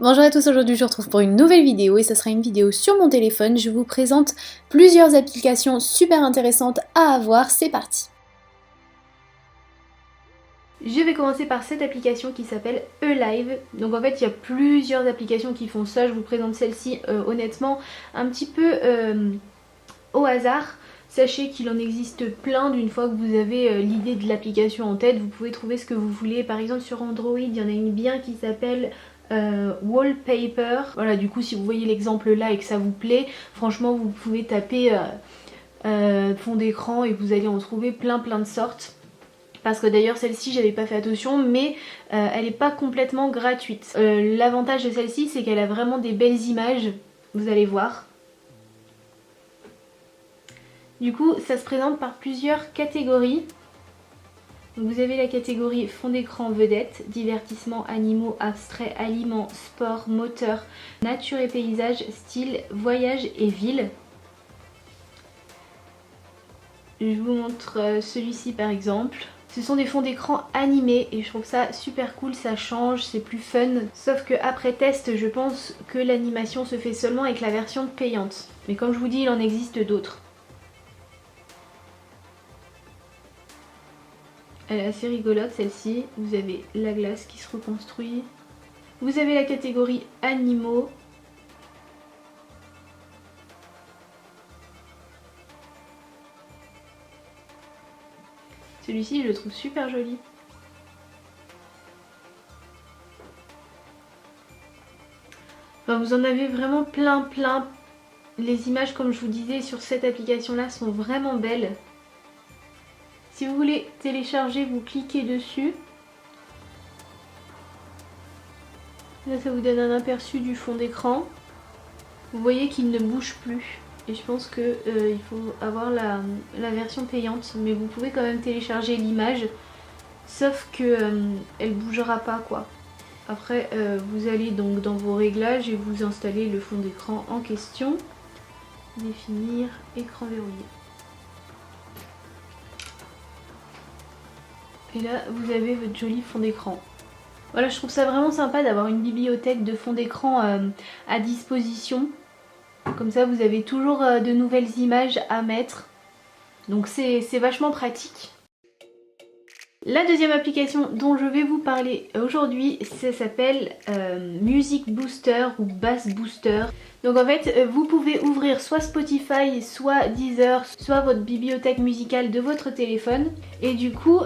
Bonjour à tous, aujourd'hui je vous retrouve pour une nouvelle vidéo et ce sera une vidéo sur mon téléphone. Je vous présente plusieurs applications super intéressantes à avoir, c'est parti. Je vais commencer par cette application qui s'appelle Alive. Donc en fait il y a plusieurs applications qui font ça, je vous présente celle-ci honnêtement un petit peu au hasard. Sachez qu'il en existe plein, d'une fois que vous avez l'idée de l'application en tête, vous pouvez trouver ce que vous voulez. Par exemple sur Android, il y en a une bien qui s'appelle Wallpaper. Voilà, du coup si vous voyez l'exemple là et que ça vous plaît, franchement vous pouvez taper fond d'écran et vous allez en trouver plein de sortes. Parce que d'ailleurs celle-ci j'avais pas fait attention, mais elle n'est pas complètement gratuite. L'avantage de celle-ci c'est qu'elle a vraiment des belles images, vous allez voir. Du coup, ça se présente par plusieurs catégories. Donc vous avez la catégorie fond d'écran vedette, divertissement, animaux, abstrait, aliments, sport, moteur, nature et paysage, style, voyage et ville. Je vous montre celui-ci par exemple. Ce sont des fonds d'écran animés et je trouve ça super cool, ça change, c'est plus fun. Sauf que après test, je pense que l'animation se fait seulement avec la version payante. Mais comme je vous dis, il en existe d'autres. Elle est assez rigolote celle-ci. Vous avez la glace qui se reconstruit. Vous avez la catégorie animaux. Celui-ci je le trouve super joli. Enfin, vous en avez vraiment plein. Les images comme je vous disais sur cette application là sont vraiment belles. Si vous voulez télécharger, vous cliquez dessus. Là, ça vous donne un aperçu du fond d'écran. Vous voyez qu'il ne bouge plus. Et je pense qu'il faut avoir la version payante. Mais vous pouvez quand même télécharger l'image. Sauf qu'elle ne bougera pas quoi. Après, vous allez donc dans vos réglages et vous installez le fond d'écran en question. Définir, écran verrouillé. Et là, vous avez votre joli fond d'écran. Voilà, je trouve ça vraiment sympa d'avoir une bibliothèque de fond d'écran à disposition. Comme ça, vous avez toujours de nouvelles images à mettre. Donc c'est vachement pratique. La deuxième application dont je vais vous parler aujourd'hui, ça s'appelle Music Booster ou Bass Booster. Donc en fait, vous pouvez ouvrir soit Spotify, soit Deezer, soit votre bibliothèque musicale de votre téléphone. Et du coup,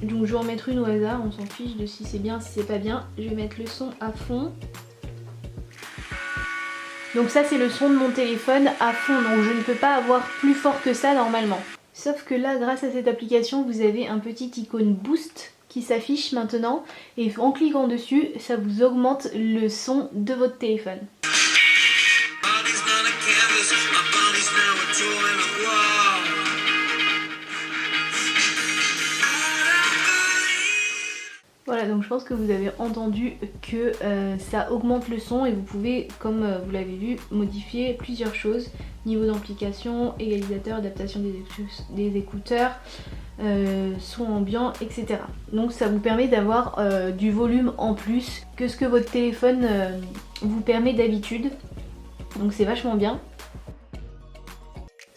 donc je vais en mettre une au hasard, on s'en fiche de si c'est bien, si c'est pas bien. Je vais mettre le son à fond. Donc ça c'est le son de mon téléphone à fond, donc je ne peux pas avoir plus fort que ça normalement. Sauf que là, grâce à cette application, vous avez un petit icône boost qui s'affiche maintenant. Et en cliquant dessus, ça vous augmente le son de votre téléphone. Voilà, donc je pense que vous avez entendu que ça augmente le son et vous pouvez, comme vous l'avez vu, modifier plusieurs choses. Niveau d'amplification, égalisateur, adaptation des écouteurs, son ambiant, etc. Donc ça vous permet d'avoir du volume en plus que ce que votre téléphone vous permet d'habitude. Donc c'est vachement bien.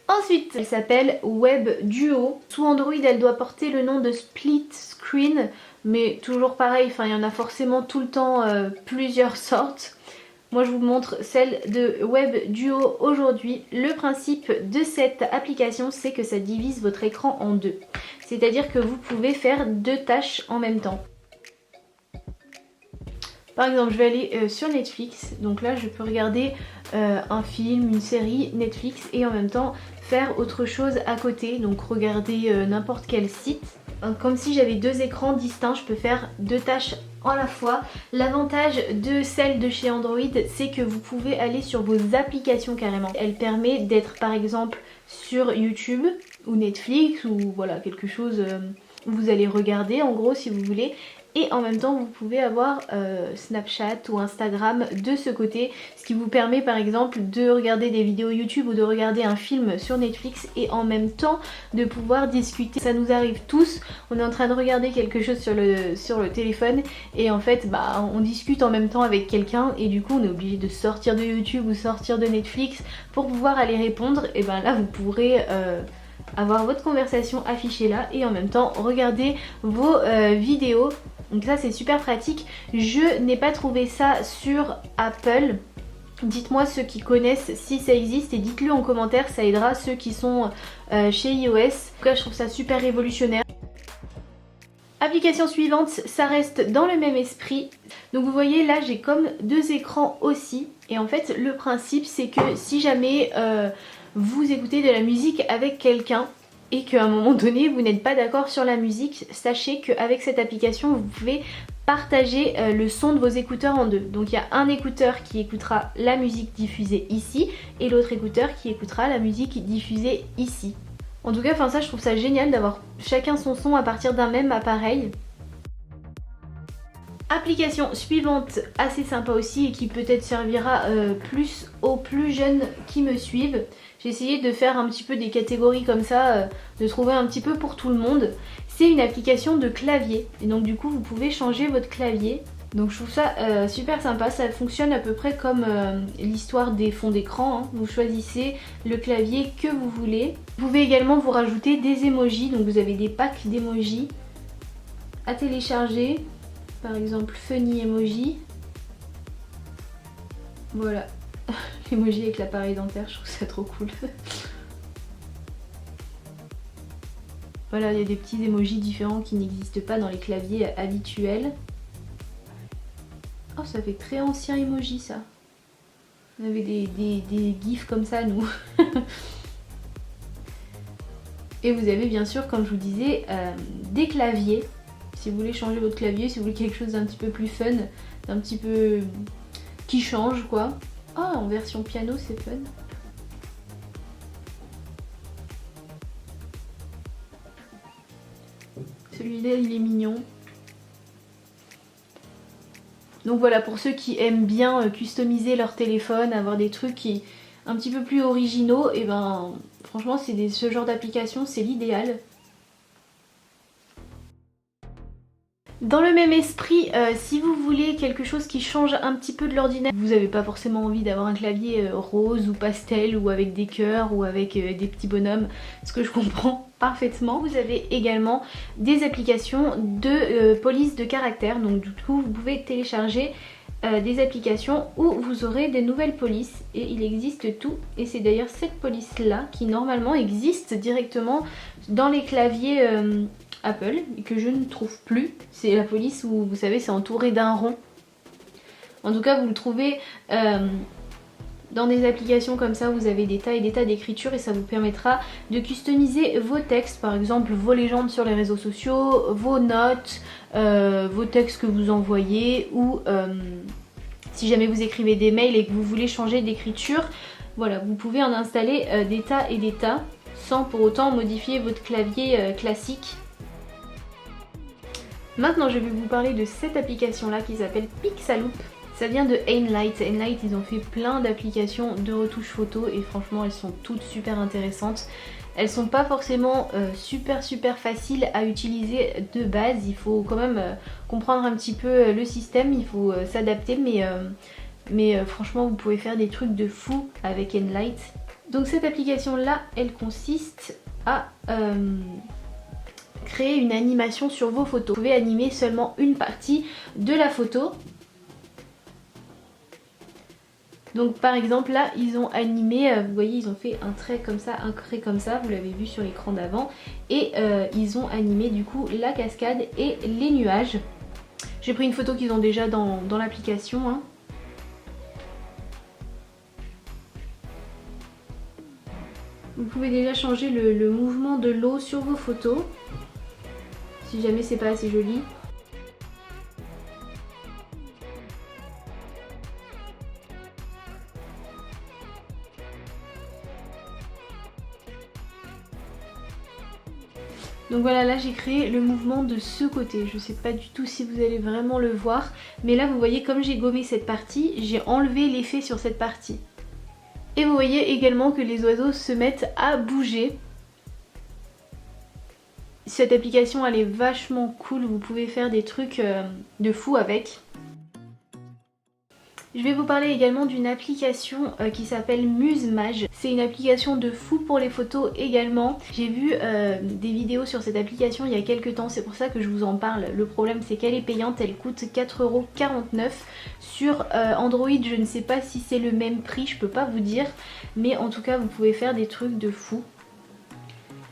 Ensuite, elle s'appelle Web Duo. Sous Android, elle doit porter le nom de Split Screen, mais toujours pareil, enfin il y en a forcément tout le temps plusieurs sortes. Moi je vous montre celle de Web Duo aujourd'hui. Le principe de cette application, c'est que ça divise votre écran en deux. C'est-à-dire que vous pouvez faire deux tâches en même temps. Par exemple, je vais aller sur Netflix. Donc là, je peux regarder un film, une série Netflix et en même temps faire autre chose à côté. Donc regarder n'importe quel site. Comme si j'avais deux écrans distincts, je peux faire deux tâches en la fois. L'avantage de celle de chez Android, c'est que vous pouvez aller sur vos applications carrément. Elle permet d'être par exemple sur YouTube ou Netflix ou voilà quelque chose où vous allez regarder en gros si vous voulez. et en même temps vous pouvez avoir Snapchat ou Instagram de ce côté, ce qui vous permet par exemple de regarder des vidéos YouTube ou de regarder un film sur Netflix et en même temps de pouvoir discuter. Ça nous arrive tous, on est en train de regarder quelque chose sur le téléphone et en fait on discute en même temps avec quelqu'un et du coup on est obligé de sortir de YouTube ou sortir de Netflix pour pouvoir aller répondre. Et ben là vous pourrez avoir votre conversation affichée là et en même temps regarder vos vidéos. Donc ça c'est super pratique. Je n'ai pas trouvé ça sur Apple. Dites-moi ceux qui connaissent si ça existe et dites-le en commentaire, ça aidera ceux qui sont chez iOS. En tout cas je trouve ça super révolutionnaire. Application suivante, ça reste dans le même esprit. Donc vous voyez là j'ai comme deux écrans aussi. Et en fait le principe c'est que si jamais vous écoutez de la musique avec quelqu'un et qu'à un moment donné vous n'êtes pas d'accord sur la musique, sachez qu'avec cette application vous pouvez partager le son de vos écouteurs en deux. Donc il y a un écouteur qui écoutera la musique diffusée ici et l'autre écouteur qui écoutera la musique diffusée ici. En tout cas, enfin ça je trouve ça génial d'avoir chacun son son à partir d'un même appareil. Application suivante, assez sympa aussi et qui peut-être servira plus aux plus jeunes qui me suivent. J'ai essayé de faire un petit peu des catégories comme ça, de trouver un petit peu pour tout le monde. C'est une application de clavier et donc du coup vous pouvez changer votre clavier. Donc je trouve ça super sympa, ça fonctionne à peu près comme l'histoire des fonds d'écran, hein. Vous choisissez le clavier que vous voulez. Vous pouvez également vous rajouter des emojis, donc vous avez des packs d'emojis à télécharger. Par exemple funny emoji. Voilà, l'emoji avec l'appareil dentaire, je trouve ça trop cool. Voilà, il y a des petits emojis différents qui n'existent pas dans les claviers habituels. Oh, ça fait très ancien emoji ça. On avait des gifs comme ça nous. Et vous avez bien sûr, comme je vous disais, des claviers. Si vous voulez changer votre clavier, si vous voulez quelque chose d'un petit peu plus fun, d'un petit peu qui change quoi. Ah, en version piano c'est fun. Celui-là il est mignon. Donc voilà, pour ceux qui aiment bien customiser leur téléphone, avoir des trucs qui un petit peu plus originaux, et ben franchement ce genre d'application c'est l'idéal. Dans le même esprit, si vous voulez quelque chose qui change un petit peu de l'ordinaire, vous n'avez pas forcément envie d'avoir un clavier rose ou pastel ou avec des cœurs ou avec des petits bonhommes, ce que je comprends parfaitement. Vous avez également des applications de police de caractère, donc du coup vous pouvez télécharger des applications où vous aurez des nouvelles polices et il existe tout, et c'est d'ailleurs cette police là qui normalement existe directement dans les claviers Apple et que je ne trouve plus. C'est la police où vous savez c'est entouré d'un rond. En tout cas vous le trouvez dans des applications comme ça, vous avez des tas et des tas d'écritures et ça vous permettra de customiser vos textes, par exemple vos légendes sur les réseaux sociaux, vos notes, vos textes que vous envoyez ou si jamais vous écrivez des mails et que vous voulez changer d'écriture, voilà, vous pouvez en installer des tas et des tas sans pour autant modifier votre clavier classique. Maintenant je vais vous parler de cette application là qui s'appelle Pixaloop. Ça vient de Aimlight. Aimlight ils ont fait plein d'applications de retouches photo et franchement elles sont toutes super intéressantes. Elles sont pas forcément super faciles à utiliser de base, il faut quand même comprendre un petit peu le système, il faut s'adapter mais franchement vous pouvez faire des trucs de fou avec Aimlight. Donc cette application là elle consiste à créer une animation sur vos photos. Vous pouvez animer seulement une partie de la photo. Donc par exemple là ils ont animé, vous voyez ils ont fait un trait comme ça, un trait comme ça, vous l'avez vu sur l'écran d'avant. Et ils ont animé du coup la cascade et les nuages. J'ai pris une photo qu'ils ont déjà dans l'application, hein. Vous pouvez déjà changer le mouvement de l'eau sur vos photos. Si jamais c'est pas assez joli. Donc voilà, là j'ai créé le mouvement de ce côté. Je sais pas du tout si vous allez vraiment le voir, mais là vous voyez comme j'ai gommé cette partie, j'ai enlevé l'effet sur cette partie. Et vous voyez également que les oiseaux se mettent à bouger. Cette application elle est vachement cool, vous pouvez faire des trucs de fou avec. Je vais vous parler également d'une application qui s'appelle Musemage. C'est une application de fou pour les photos également. J'ai vu des vidéos sur cette application il y a quelques temps, c'est pour ça que je vous en parle. Le problème c'est qu'elle est payante, elle coûte 4,49 €. Sur Android, je ne sais pas si c'est le même prix, je peux pas vous dire. Mais en tout cas, vous pouvez faire des trucs de fou.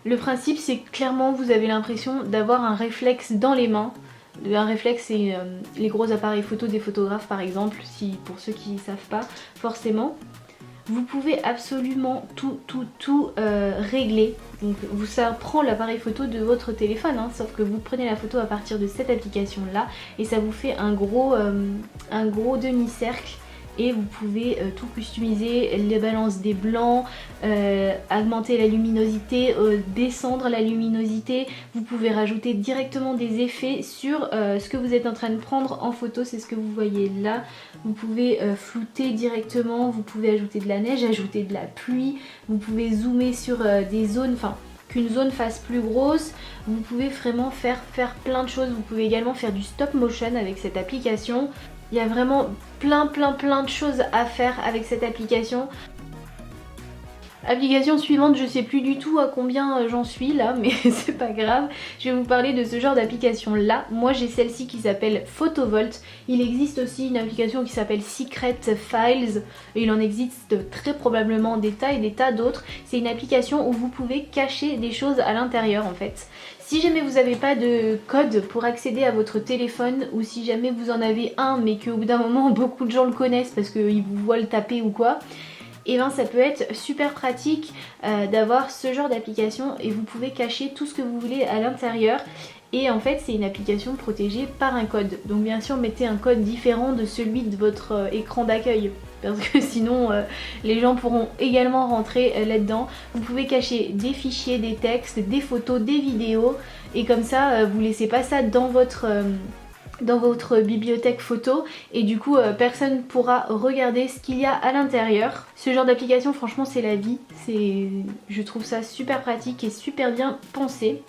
Le principe c'est que clairement vous avez l'impression d'avoir un réflexe dans les mains. Un réflexe c'est les gros appareils photo des photographes par exemple, pour ceux qui ne savent pas forcément. Vous pouvez absolument tout régler. Donc ça prend l'appareil photo de votre téléphone, hein, sauf que vous prenez la photo à partir de cette application là et ça vous fait un gros demi-cercle. Et vous pouvez tout customiser, les balances des blancs, augmenter la luminosité, descendre la luminosité. Vous pouvez rajouter directement des effets sur ce que vous êtes en train de prendre en photo, c'est ce que vous voyez là. Vous pouvez flouter directement, vous pouvez ajouter de la neige, ajouter de la pluie. Vous pouvez zoomer sur des zones, enfin qu'une zone fasse plus grosse. Vous pouvez vraiment faire plein de choses. Vous pouvez également faire du stop motion avec cette application. Il y a vraiment plein de choses à faire avec cette application. Application suivante, je sais plus du tout à combien j'en suis là, mais c'est pas grave. Je vais vous parler de ce genre d'application là. Moi j'ai celle-ci qui s'appelle Photovolt. Il existe aussi une application qui s'appelle Secret Files. Et il en existe très probablement des tas d'autres. C'est une application où vous pouvez cacher des choses à l'intérieur en fait. Si jamais vous n'avez pas de code pour accéder à votre téléphone ou si jamais vous en avez un mais qu'au bout d'un moment beaucoup de gens le connaissent parce qu'ils vous voient le taper ou quoi, et bien ça peut être super pratique d'avoir ce genre d'application et vous pouvez cacher tout ce que vous voulez à l'intérieur. Et en fait c'est une application protégée par un code. Donc bien sûr mettez un code différent de celui de votre écran d'accueil. Parce que sinon les gens pourront également rentrer là-dedans. Vous pouvez cacher des fichiers, des textes, des photos, des vidéos. Et comme ça vous laissez pas ça dans votre bibliothèque photo et du coup personne pourra regarder ce qu'il y a à l'intérieur. Ce genre d'application franchement c'est la vie. Je trouve ça super pratique et super bien pensé.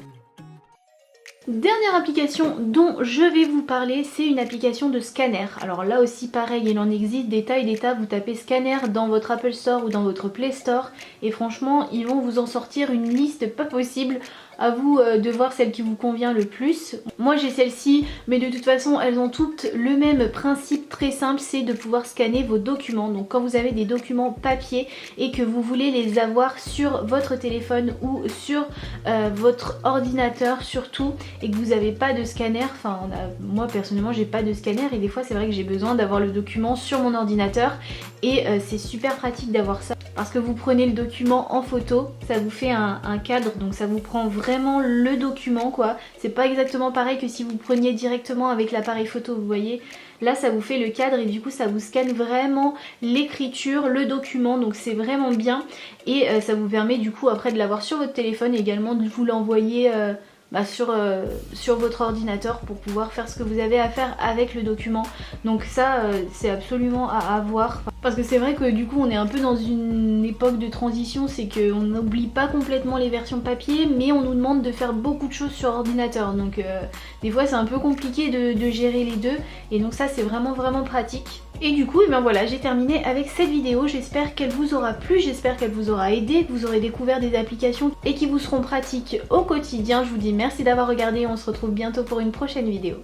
Dernière application dont je vais vous parler, c'est une application de scanner. Alors là aussi pareil, il en existe des tas, vous tapez scanner dans votre Apple Store ou dans votre Play Store et franchement ils vont vous en sortir une liste pas possible. À vous de voir celle qui vous convient le plus. Moi j'ai celle-ci, mais de toute façon elles ont toutes le même principe très simple, c'est de pouvoir scanner vos documents. Donc quand vous avez des documents papier et que vous voulez les avoir sur votre téléphone ou sur votre ordinateur surtout, et que vous n'avez pas de scanner, enfin moi personnellement j'ai pas de scanner et des fois c'est vrai que j'ai besoin d'avoir le document sur mon ordinateur et c'est super pratique d'avoir ça. Parce que vous prenez le document en photo, ça vous fait un cadre, donc ça vous prend vraiment le document quoi. C'est pas exactement pareil que si vous preniez directement avec l'appareil photo, vous voyez. Là ça vous fait le cadre et du coup ça vous scanne vraiment l'écriture, le document, donc c'est vraiment bien. Et ça vous permet du coup après de l'avoir sur votre téléphone et également de vous l'envoyer sur votre ordinateur pour pouvoir faire ce que vous avez à faire avec le document. Donc ça c'est absolument à avoir. Parce que c'est vrai que du coup on est un peu dans une époque de transition, c'est qu'on n'oublie pas complètement les versions papier mais on nous demande de faire beaucoup de choses sur ordinateur. Donc des fois c'est un peu compliqué de gérer les deux et donc ça c'est vraiment pratique. Et du coup, et bien voilà, j'ai terminé avec cette vidéo. J'espère qu'elle vous aura plu, j'espère qu'elle vous aura aidé, que vous aurez découvert des applications et qui vous seront pratiques au quotidien. Je vous dis merci d'avoir regardé et on se retrouve bientôt pour une prochaine vidéo.